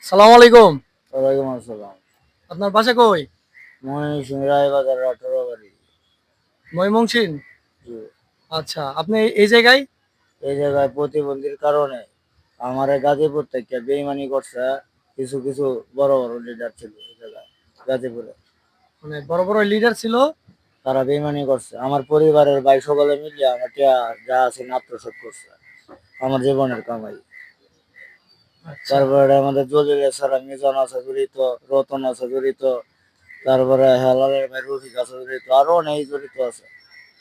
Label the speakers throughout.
Speaker 1: সালাম আলাইকুম।
Speaker 2: ওয়ালাইকুম আসসালাম।
Speaker 1: আপনার বাসা কই?
Speaker 2: ময়মনসিংহ রায়বাজার 18 বাড়ি।
Speaker 1: ময়মনসিংহ।
Speaker 2: জি।
Speaker 1: আচ্ছা, আপনি এই জায়গায়?
Speaker 2: এই জায়গায় প্রতিবন্ধীর কারণে আমার গাজীপুর থেকে বেইমানি করছে কিছু কিছু বড় বড় লিডার ছিল এই জায়গায় গাজীপুরে।
Speaker 1: মানে বড় বড় লিডার ছিল।
Speaker 2: তারা বেইমানি করছে আমার পরিবারের ভাই সকলে মিলিয়ে আমার টিয়া যা আছে আত্মসাৎ করছে আমার জীবনের কামাই।
Speaker 1: আচ্ছা
Speaker 2: তারপরে আমাদের জলিল ছাড়া মিজান আছে জড়িত, রতন আছে জড়িত, তারপরে হেলালের ভাই রফিক আছে জড়িত, আরো অনেক জড়িত আছে।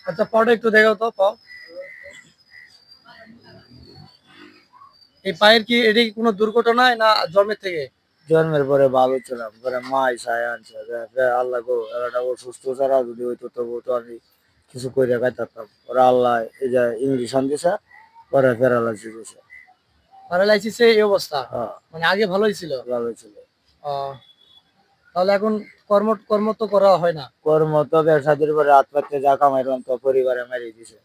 Speaker 1: আচ্ছা, পাওটা একটু দেখাও তো, পাও। এই পায়ের কি এটা কি কোনো দুর্ঘটনায় না জন্মের থেকে?
Speaker 2: জন্মের পরে ভালো ছিলাম, পরে মা ছায় আনছে আল্লাহ গো এলাটা ও সুস্থ ছাড়া যদি হইতো তবু তো আমি কিছু করে খাইতাম। ওরা আল্লাহ এই যে ইঞ্জেকশন দিছে, পরে প্যারালাইসিস দিছে।
Speaker 1: প্যারালাইসিসে এই অবস্থা?
Speaker 2: হ্যাঁ,
Speaker 1: মানে আগে ভালোই ছিল।
Speaker 2: ভালো ছিল।
Speaker 1: তাহলে এখন কর্ম কর্ম তো করা হয় না?
Speaker 2: কর্ম তো ব্যবসাদের পরে হাত পাততে যা কামাইলাম তো পরিবারে মেরে দিছে।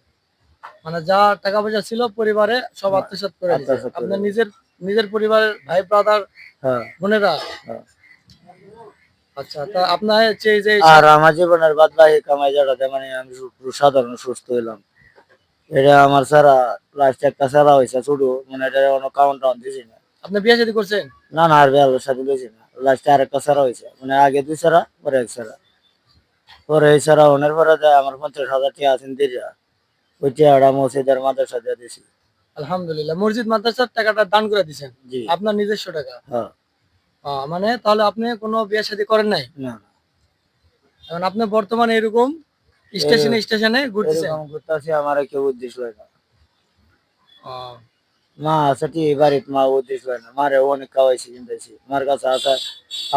Speaker 1: মানে যা টাকা পয়সা ছিল পরিবারে সব আত্মসাৎ করে দিছে
Speaker 2: আত্মসাৎ করে
Speaker 1: আপনার
Speaker 2: দিছে।
Speaker 1: নিজের নিজের পরিবারের ভাই ব্রাদার
Speaker 2: হ্যাঁ,
Speaker 1: বোনেরা?
Speaker 2: হ্যাঁ।
Speaker 1: আচ্ছা, তা আপনার হচ্ছে এই যে
Speaker 2: আর আমার জীবনের বাদ বাকি কামাই যাটাতে মানে আমি সাধারণ সুস্থ হইলাম। এটা আমার ছাড়া লাস্ট একটা ছাড়া হয়েছে ছোট, মানে এটা কোনো কাউন্ট দিছি না।
Speaker 1: আপনি বিয়ে শাদী করছেন?
Speaker 2: না না, আর বিয়ার সাথে লইছি না, লাস্টে আরেকটা ছাড়া হয়েছে, মানে আগে 2 ছাড়া পরে 1 ছাড়া। পরে এই ছাড়া ওনের পরে আমার 50,000 টাকা আছেন দিয়া ওই টাকাটা মসজিদের মাদ্রাসা দিয়ে দিছি।
Speaker 1: আলহামদুলিল্লাহ, মসজিদ মাদ্রাসার টাকাটা দান করে দিছেন?
Speaker 2: জি।
Speaker 1: আপনার নিজস্ব টাকা?
Speaker 2: হ্যাঁ।
Speaker 1: মানে তাহলে আপনি কোনো বিয়ে শাদী করেন নাই?
Speaker 2: না,
Speaker 1: এখন আপনি বর্তমানে এরকম স্টেশনে স্টেশনে ঘুরতেছেন?
Speaker 2: এরকম করতেছি, আমার কেউ উদ্দেশ্য হয় না।
Speaker 1: আহ,
Speaker 2: মা আছে ঠিক বাড়িতে, মা উদ্দেশ্য হয় না, মারে অনেক খাওয়াইছি কিনতেছি, মার কাছে আছে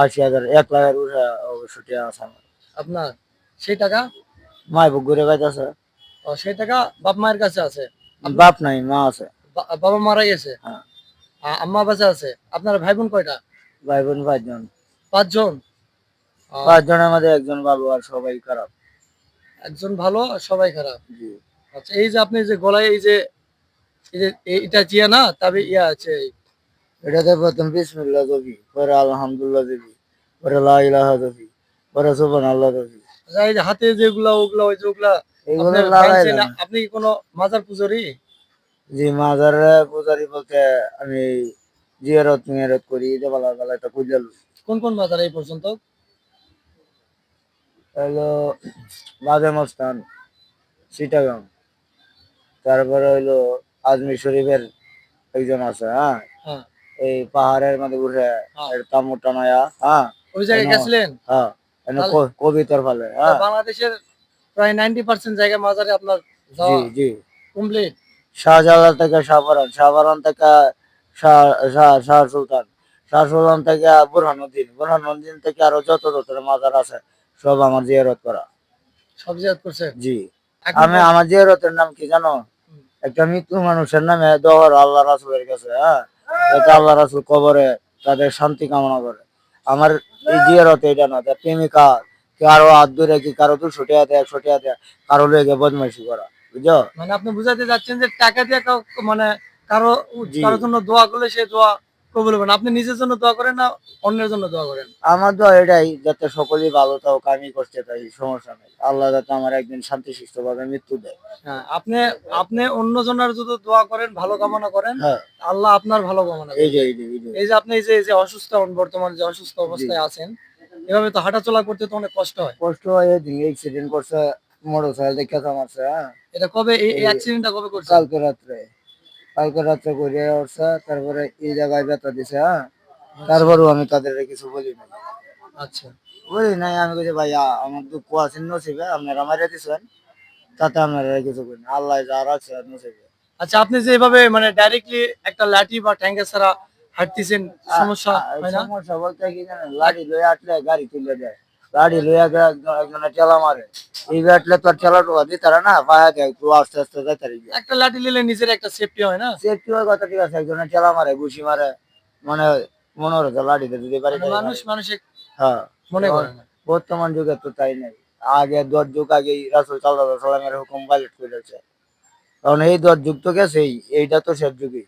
Speaker 2: 80,000 1 লাখের উঠে অবশ্য টাকা আছে আমার।
Speaker 1: আপনার সেই টাকা?
Speaker 2: মাই বুক ঘুরে খাইতেছে।
Speaker 1: সেই টাকা বাপ মায়ের কাছে আছে?
Speaker 2: বাপ নাই, মা আছে।
Speaker 1: বাবা মারা গেছে?
Speaker 2: হ্যাঁ।
Speaker 1: আম্মা বাচ্চা আছে? আপনার ভাই বোন কয়টা?
Speaker 2: ভাই বোন 5 জন।
Speaker 1: 5 জন?
Speaker 2: 5 জনের মধ্যে একজন ভালো আর সবাই খারাপ।
Speaker 1: একজন ভালো আর সবাই খারাপ?
Speaker 2: জি।
Speaker 1: আচ্ছা, এই যে আপনি যে গলায় এই যে এটা জিয়া না তবে ইয়া আছে।
Speaker 2: এটাতে প্রথম বিসমিল্লাহ দিবি, পরে আলহামদুলিল্লাহ দিবি, পরে লা ইলাহা দিবি, পরে সুবহানাল্লাহ দিবি।
Speaker 1: আচ্ছা, এই যে হাতে যেগুলা ওগুলা ওই যে ওগুলা
Speaker 2: এগুলো
Speaker 1: আপনার বানছেন,
Speaker 2: লাগাইলাম।
Speaker 1: আপনি কি কোনো মাজার পূজারি?
Speaker 2: জি, মাজার পূজারি বলতে আমি জিয়ারত মিয়ারত করি, যে বেলা বেলা একটা পূজা লই।
Speaker 1: কোন কোন মাজার এই পর্যন্ত?
Speaker 2: হলো বাদে মস্তান, চিটাগাং, তারপরে হইলো আজমির শরীফের একজন আছে। হ্যাঁ,
Speaker 1: হ্যাঁ,
Speaker 2: এই পাহাড়ের মধ্যে উঠে
Speaker 1: হ্যাঁ।
Speaker 2: তামু টানায়া। হ্যাঁ,
Speaker 1: ওই জায়গায় গেছিলেন?
Speaker 2: হ্যাঁ,
Speaker 1: তাহলে
Speaker 2: কবিতর ফলে।
Speaker 1: তা
Speaker 2: হ্যাঁ।
Speaker 1: বাংলাদেশের প্রায় 90% জায়গা মাজারে আপনার
Speaker 2: জি,
Speaker 1: যাওয়া
Speaker 2: জি।
Speaker 1: কমপ্লিট?
Speaker 2: শাহজালাল থেকে শাহপরান, শাহপরান থেকে শাহ সুলতান, শাহ সুলতান থেকে বুরহানুদ্দিন, বুরহানুদ্দিন থেকে আরো যত যত মাজার আছে সব আমার জিয়ারত করা।
Speaker 1: সব জিয়ারত করছেন?
Speaker 2: জি।
Speaker 1: এখন
Speaker 2: আমি আমার জিয়ারতের নাম কি জানো? একটা মৃত্যু মানুষের নামে দোয়া আল্লাহ রাসূলের কাছে। হ্যাঁ, যাতে আল্লাহ রাসূল কবরে তাদের শান্তি কামনা করে। আমার এই জিয়ারত এটা না যে প্রেমিকা কারো হাত ধরে কি কারো 200 টাকা দেয়, 100 টাকা দেয়, কারো লেগে বদমাইশি করা, বুঝছো?
Speaker 1: মানে আপনি বুঝাতে যাচ্ছেন যে টাকা দিয়ে মানে কারো
Speaker 2: জি।
Speaker 1: কারোর জন্য দোয়া করলে সে দোয়া কবুল হবে না? আপনি নিজের জন্য দোয়া করেন না অন্যের জন্য দোয়া করেন?
Speaker 2: আমার দোয়া এটাই, যাতে সকলেই ভালো থাকুক, আমি কষ্টে থাকি, সমস্যা নেই, আল্লাহ যাতে আমার একদিন শান্তিশিষ্ট ভাবে মৃত্যু দেয়।
Speaker 1: হ্যাঁ, আপনি আপনি অন্য জনের যদি দোয়া করেন, ভালো কামনা করেন,
Speaker 2: হ্যাঁ,
Speaker 1: আল্লাহ আপনার ভালো কামনা
Speaker 2: এই যে
Speaker 1: করবে।
Speaker 2: এই যে এই যে
Speaker 1: এই যে আপনি এই যে অসুস্থ, বর্তমানে যে অসুস্থ
Speaker 2: জি।
Speaker 1: অবস্থায় আছেন, এভাবে তো হাঁটাচলা করতে তো অনেক কষ্ট হয়।
Speaker 2: কষ্ট হয়, এদিন অ্যাক্সিডেন্ট করছে, মোটর সাইকেল দেখে মারছে। হ্যাঁ,
Speaker 1: এটা কবে এই
Speaker 2: এই
Speaker 1: অ্যাক্সিডেন্টটা কবে করছেন?
Speaker 2: কালকে রাত্রে, কালকে রাত্রে করে উঠছে, তারপরে এই জায়গায় ব্যথা দিছে। হ্যাঁ,
Speaker 1: আচ্ছা,
Speaker 2: তারপরেও আমি তাদের কিছু বলি নাই।
Speaker 1: আচ্ছা,
Speaker 2: বলি নাই, আমি বলছি ভাইয়া আমার দুঃখ আছে নসিবে, আপনারা মারিয়া দিচ্ছেন, তাতে আপনারা কিছু করি না, আল্লাহ যা রাখছে নসিবে।
Speaker 1: আচ্ছা। আপনি যে এভাবে মানে ডাইরেক্টলি একটা লাঠি বা ঠ্যাঙ্গা ছাড়া হাঁটতেছেন, সমস্যা হয় না?
Speaker 2: সমস্যা বলতে কি জানেন, লাড়ি লইয়া আটলে গাড়ি তুলে দেয়, লাড়ি লইয়া একজনে ঠেলা মারে, এই ব্যাটলে তো আর ঠেলা টোকা দিতে পারে না, পায়া দেয় একটু আস্তে আস্তে যাইতে পারি।
Speaker 1: একটা লাঠি নিলে নিজের একটা সেফটি হয় না?
Speaker 2: সেফটি হয় কথা ঠিক আছে, একজনে ঠেলা মারে ঘুষি মারে, মানে মনে হচ্ছে লাড়িতে যদি বাড়ি
Speaker 1: মানে মানুষ মানুষে
Speaker 2: হ্যাঁ।
Speaker 1: মনে
Speaker 2: এখন
Speaker 1: করে না।
Speaker 2: বর্তমান যুগে তো তাই নাই, আগে 10 যুগ আগেই রাসূল সাল্লাল্লাহু আলাইহি ওয়াসাল্লামের হুকুম ভায়োলেট করেছে। কারণ এই দর যুক্ত গেছে এইটা তো শেষ যুগে,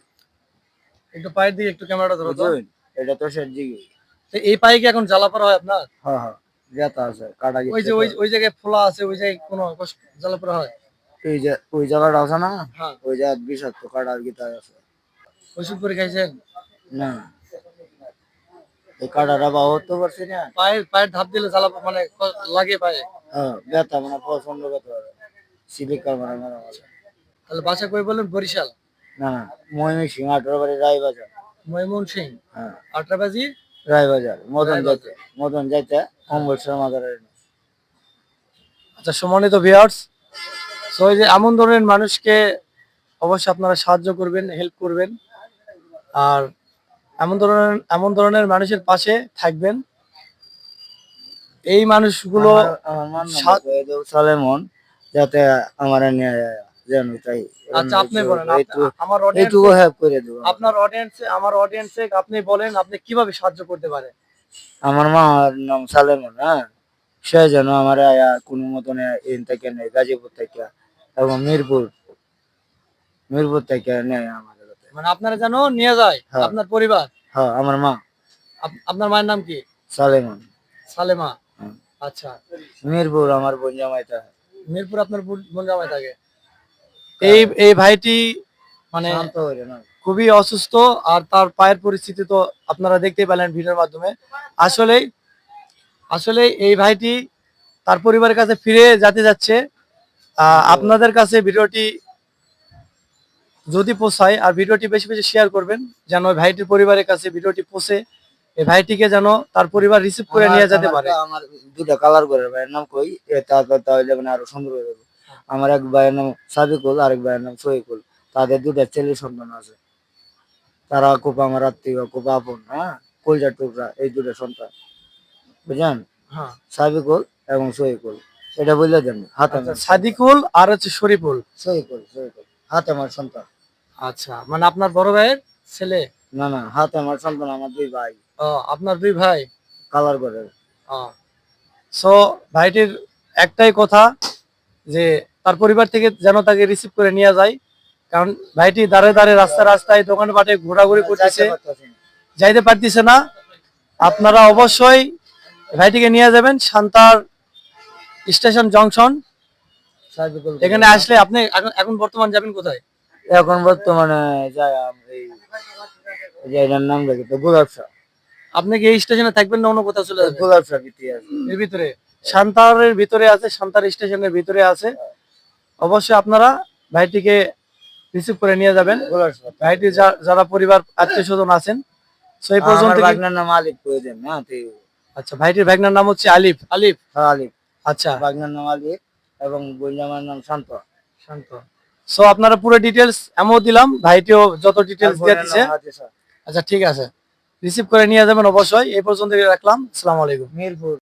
Speaker 1: একটু পায়ের দিকে একটু ক্যামেরাটা ধরো তো।
Speaker 2: বুঝলেন? এটা তো শেষ যুগে।
Speaker 1: তো এই পায়ে কি এখন জ্বালা পড়া হয় আপনার?
Speaker 2: হ্যাঁ হ্যাঁ, ব্যথা আছে, কাটা
Speaker 1: ওই
Speaker 2: গেছে
Speaker 1: যে
Speaker 2: তো।
Speaker 1: ওই জায়গায় ফোলা আছে, ওই জায়গায় কোনো জ্বালা পড়া হয়?
Speaker 2: এই যে ওই জায়গাটা আছে না,
Speaker 1: হ্যাঁ।
Speaker 2: ওই জায়গা বিষাক্ত কাটার গিতা আছে।
Speaker 1: ওষুধ করে খাইছেন?
Speaker 2: না, এই কাটাটা বা হতে পারছি না।
Speaker 1: পায়ের ধাপ দিলে জ্বালা মানে লাগে পায়ে?
Speaker 2: হ্যাঁ, ব্যথা মানে প্রচন্ড ব্যথা হবে, সিলিকার মানে মারা মারা।
Speaker 1: তাহলে বাসা কই বললেন? বরিশাল?
Speaker 2: না না, ময়মনসিংহ 18 বাড়ি রায়বাজার।
Speaker 1: ময়মনসিং
Speaker 2: হ্যাঁ,
Speaker 1: 18
Speaker 2: রায়বাজার মদন
Speaker 1: রায়বাজার।
Speaker 2: যাইতে, মদন যাইতে অম্বরেশ্বর মাজারের।
Speaker 1: আচ্ছা, সম্মানিত ভিউয়ার্স, সো এই যে এমন ধরনের মানুষকে অবশ্যই আপনারা সাহায্য করবেন, হেল্প করবেন, আর এমন ধরনের মানুষের পাশে থাকবেন। এই মানুষগুলো
Speaker 2: আমার মান
Speaker 1: সাত-
Speaker 2: সালেমন, যাতে আমার নিয়ে যেন তাই
Speaker 1: আচ্ছা, আপনি বলেন, আমার
Speaker 2: এইটুকু হেল্প করে দেবো।
Speaker 1: আমার অডিয়েন্সে আপনি বলেন, আপনি কিভাবে সাহায্য করতে পারেন?
Speaker 2: আমার মার নাম সালেমন, হ্যাঁ, সে যেন আমার কোনো মতন এন থেকে নেই, গাজীপুর থেকে এবং মিরপুর থেকে নেয় আমাদের কাছে।
Speaker 1: মানে আপনারা যেন নিয়ে যায়
Speaker 2: হ্যাঁ।
Speaker 1: আপনার পরিবার।
Speaker 2: হ্যাঁ, আমার মা
Speaker 1: আপনার মায়ের নাম কি?
Speaker 2: সালেমন।
Speaker 1: সালেমা।
Speaker 2: হুম।
Speaker 1: আচ্ছা,
Speaker 2: মিরপুর আমার বোন জামাইটা।
Speaker 1: মিরপুর আপনার বোন জামাই থাকে। এই ভাইটি মানে
Speaker 2: শান্ত হইলে না।
Speaker 1: খুবই অসুস্থ, আর তার পায়ের পরিস্থিতি তো আপনারা দেখতেই পেলেন ভিডিওর মাধ্যমে। আসলে আসলে এই ভাইটি তার পরিবারের কাছে ফিরে যেতে যাচ্ছে। আপনাদের কাছে ভিডিওটি যদি পৌঁছায়, আর ভিডিওটি বেশি বেশি শেয়ার করবেন, যেন ওই ভাইটির পরিবারের কাছে ভিডিওটি পৌঁছে এই ভাইটিকে যেন তার পরিবার রিসিভ করে নিয়ে যেতে পারে।
Speaker 2: আমার দুটা কালার করে ভাইয়ের নাম কই, তাহলে মানে আরো সুন্দর হয়ে যাবে। আমার এক ভাইয়ের নাম সাদিকুল, আরেক ভাইয়ের নাম শহীকুল। তাদের দুটা ছেলে সন্তান আছে। তারা খুব আমার আত্মীয়, খুব আপন, হ্যাঁ, কলজার টুকরা, এই দুটো সন্তান, বুঝলেন?
Speaker 1: হ্যাঁ।
Speaker 2: সাবিকুল এবং শহীকুল, এটা বললে দেন হাতে
Speaker 1: আচ্ছা, সাদিকুল আর হচ্ছে শরীফুল।
Speaker 2: শহীকুল হাতে আমার সন্তান।
Speaker 1: আচ্ছা, মানে আপনার বড় ভাইয়ের ছেলে?
Speaker 2: না না, হাতে আমার সন্তান, আমার দুই ভাই
Speaker 1: আপনার দুই ভাই।
Speaker 2: কালার করে।
Speaker 1: সো ভাইটির একটাই কথা, যে তার পরিবার থেকে যেন তাকে রিসিভ করে নিয়ে যায়, কারণ ভাইটি দাঁড়ে দাঁড়ে রাস্তায় দোকানপাটে ঘোরাঘুরি করতেছে, যাইতে পারতেছে না। আপনারা অবশ্যই ভাইটিকে নিয়ে যাবেন শান্তার স্টেশন জংশন।
Speaker 2: সাবিকুল
Speaker 1: এখানে আসলে আপনি এখন বর্তমান যাবেন কোথায়?
Speaker 2: এখন বর্তমানে যাই এই যে এটার নাম লাগে তো গোলাপশা।
Speaker 1: আপনি কি এই স্টেশনে থাকবেন না অন্য কোথাও চলে যাবেন?
Speaker 2: গোলাপশা ভিতরে আছে,
Speaker 1: এর ভিতরে শান্তারের ভিতরে আছে, শান্তার স্টেশনের ভিতরে আছে। অবশ্যই আপনারা ভাইটিকে রিসিভ করে নিয়ে যাবেন।
Speaker 2: গোলাপশা।
Speaker 1: ভাইটি যারা পরিবার আত্মীয় স্বজন আছেন, তো এই পর্যন্ত
Speaker 2: আমার ভাগনার নাম আলিফ করে দেন, হ্যাঁ ঠিক।
Speaker 1: আচ্ছা, ভাইটির ভাগনার নাম হচ্ছে আলিফ।
Speaker 2: হ্যাঁ, আলিফ।
Speaker 1: আচ্ছা,
Speaker 2: ভাগনার নাম আলিফ এবং বোনজামার নাম শান্ত।
Speaker 1: সো আপনারা পুরো ডিটেলস আমিও দিলাম, ভাইটিও যত ডিটেলস দিয়ে দিছে। আচ্ছা, ঠিক আছে, রিসিভ করে নিয়ে যাবেন অবশ্যই। এই পর্যন্ত রাখলাম। আসসালামু আলাইকুম।
Speaker 2: মিরপুর।